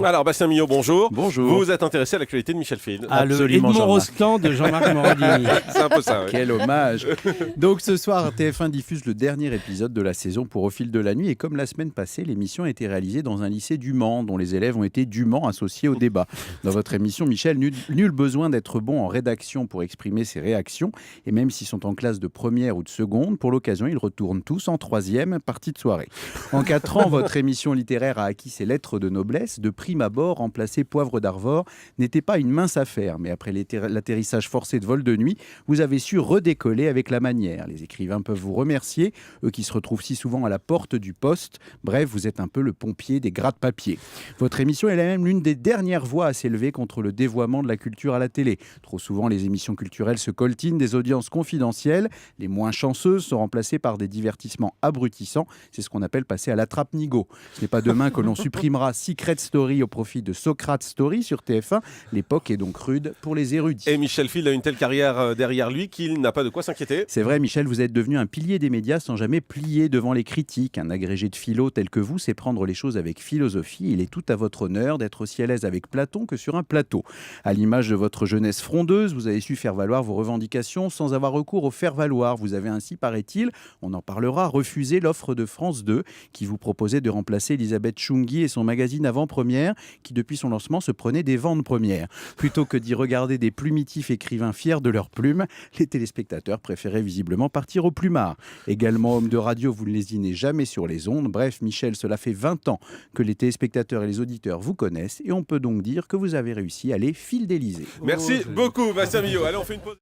Alors, Bastien Millot, bonjour. Bonjour. Vous vous êtes intéressé à l'actualité de Michel Field. Absolument, le Edmond Jean-Marc. Rostand de Jean-Marc Morandini. C'est un peu ça, oui. Quel hommage. Donc ce soir, TF1 diffuse le dernier épisode de la saison pour Au fil de la nuit. Et comme la semaine passée, l'émission a été réalisée dans un lycée du Mans, dont les élèves ont été dûment associés au débat. Dans votre émission, Michel, nul besoin d'être bon en rédaction pour exprimer ses réactions. Et même s'ils sont en classe de première ou de seconde, pour l'occasion, ils retournent tous en troisième partie de soirée. En 4 ans, votre émission littéraire a acquis ses lettres de noblesse. De prime abord, remplacer Poivre d'Arvor n'était pas une mince affaire. Mais après l'atterrissage forcé de Vol de nuit, vous avez su redécoller avec la manière. Les écrivains peuvent vous remercier, eux qui se retrouvent si souvent à la porte du poste. Bref, vous êtes un peu le pompier des gratte-papier. Votre émission est même l'une des dernières voix à s'élever contre le dévoiement de la culture à la télé. Trop souvent, les émissions culturelles se coltinent des audiences confidentielles. Les moins chanceuses sont remplacées par des divertissements abrutissants. C'est ce qu'on appelle passer à la trappe Nigo. Ce n'est pas demain que l'on supprimera Secret Story au profit de Socrate Story sur TF1. L'époque est donc rude pour les érudits. Et Michel Field a une telle carrière derrière lui qu'il n'a pas de quoi s'inquiéter. C'est vrai, Michel, vous êtes devenu un pilier des médias sans jamais plier devant les critiques. Un agrégé de philo tel que vous sait prendre les choses avec philosophie. Il est tout à votre honneur d'être aussi à l'aise avec Platon que sur un plateau. À l'image de votre jeunesse frondeuse, vous avez su faire valoir vos revendications sans avoir recours au faire-valoir. Vous avez ainsi, paraît-il, on en parlera, refusé l'offre de France 2 qui vous proposait de remplacer Elisabeth Chungui et son magazine Avant-Première qui, depuis son lancement, se prenait des ventes premières. Plutôt que d'y regarder des plumitifs écrivains fiers de leurs plumes, les téléspectateurs préféraient visiblement partir au plumard. Également homme de radio, vous ne lésinez jamais sur les ondes. Bref, Michel, cela fait 20 ans que les téléspectateurs et les auditeurs vous connaissent et on peut donc dire que vous avez réussi à les fidéliser. Merci beaucoup, Bastien Millot. Allez, on fait une pause.